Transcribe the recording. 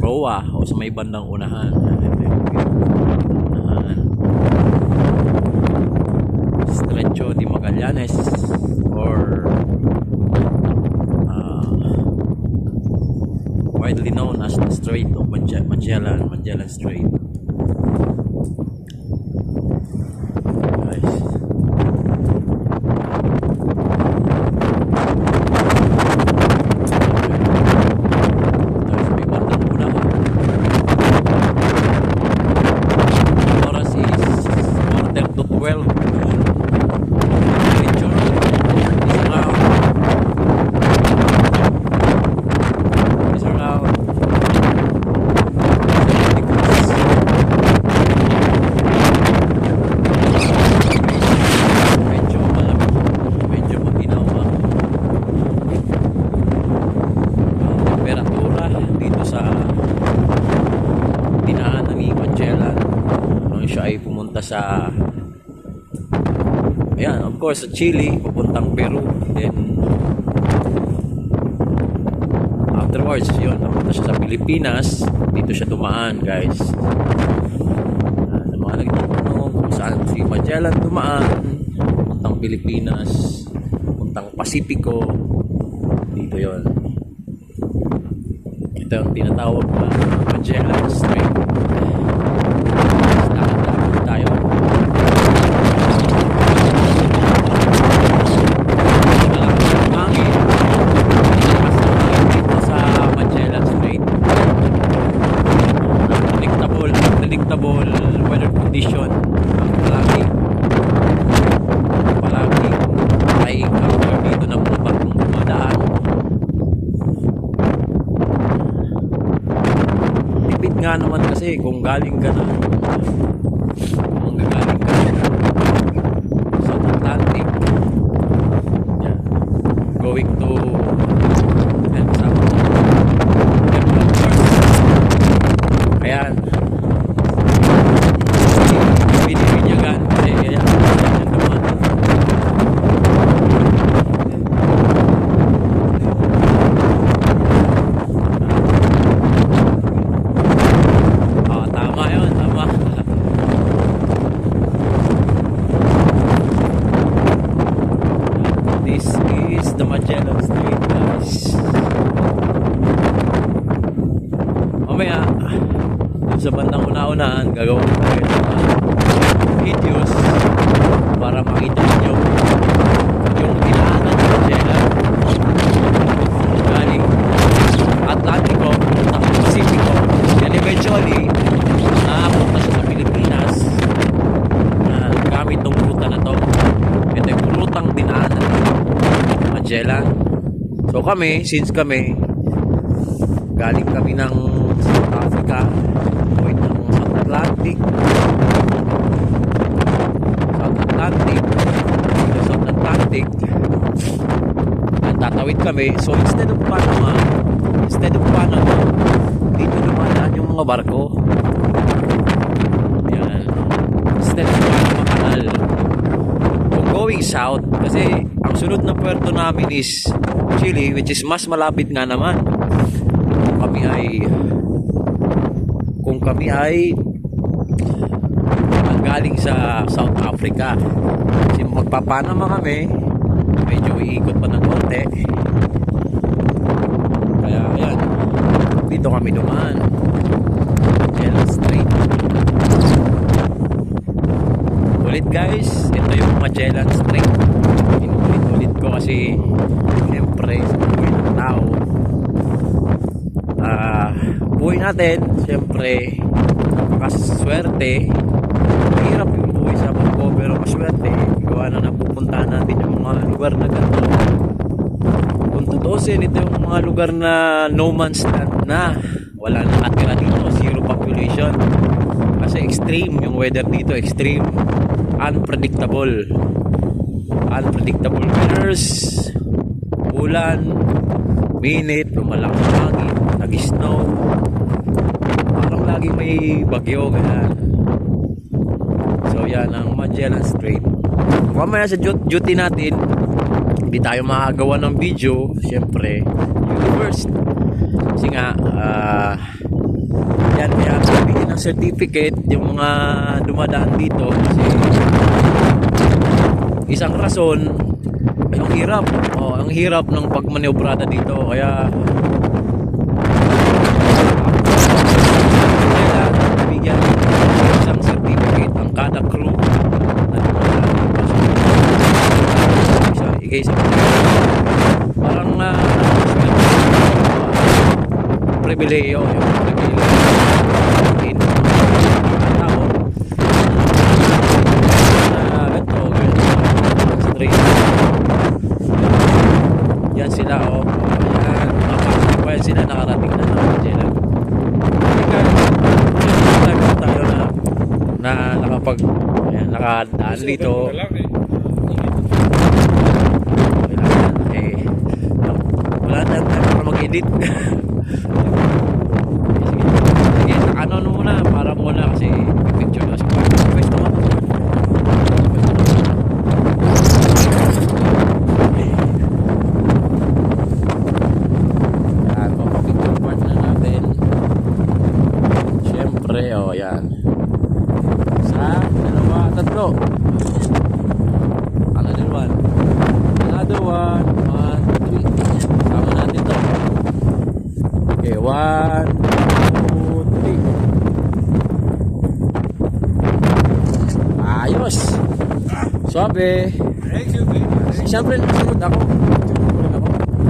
proa o sa may bandang unahan. Ito yung unahan. Estrecho de Magallanes or widely known as the Strait of Magellan Strait. Guys, oras is 12 noon. Ay pumunta sa ayan, of course sa Chile, papuntang Peru, then afterwards yun, napunta siya sa Pilipinas, dito siya dumaan, guys. Sa mga nagtatanong kung saan si Magellan dumaan, papuntang Pilipinas, papuntang Pasipiko, dito yon. Ito yung tinatawag na Magellan Strait. Weather condition palagi ay dito na mga bagong dumadaan. Tipid nga naman kasi kung galing ka na South Atlantic, yeah, going to and south, ayan, binibinyagan kasi kaya tama yun, tama. This is the Magellan Strait, guys. Mamaya sa bandang una-unahan gagawin ko kayo videos para makita nyo yung dinaanan ng Magellan galing Atlantico papuntang Pacifico, and eventually nakapunta siya sa Pilipinas gamit tong ruta na to. Ito yung rutang dinaanan ng Magellan. So kami, since kami galing kami ng South Africa, going ng South Atlantic, tatawid kami. So instead of Panama, dito dumadaan yung mga barko. Yan. Instead of Panama Canal, kung going south, kasi ang sunod na puerto namin is Chile, which is mas malapit nga naman. Kung kami ay galing sa South Africa, kasi magpapanama kami, medyo iikot pa ng konti, kaya ayan, dito kami dumaan, Magellan Strait. Ulit guys, ito yung Magellan Strait. Inulit ko kasi siyempre sa buhay ng tao, buhay natin siyempre napakaswerte. Mahirap yung buhay sa barko, pero maswerte gawa na napupuntahan natin yung mga lugar na ganito. Kung tutusin, ito yung mga lugar na no man's land na wala nang atira dito, zero population, kasi extreme yung weather dito, extreme, unpredictable weathers, ulan, minute, lumalakas hangin, nag-snow, parang lagi may bagyo, ganyan. So yan ang Magellan Strait. Mamaya sa duty natin, hindi tayo makagawa ng video, syempre, first, kasi nga Yan, kaya bibigyan ng certificate yung mga dumadaan dito kasi isang rason ay ang hirap. Ang hirap ng pagmaniobrada dito kaya bibigyan ng isang certificate ang kada crew na isa parang pribileyo yung pribileyo tao na ganito straight yan sila yan nakakapay sila nakarating na naman sila tayo na nakapag nakadaan dito wala na tayo para mag-edit. Sige, ano muna para muna kasi picture na pwesto mo yan, papapicture part na natin syempre yan isa, dalawa, tatlo another one 1, 2, 3 sama natin to okay 1, 2, 3 ayos sabi siyempre nasunod ako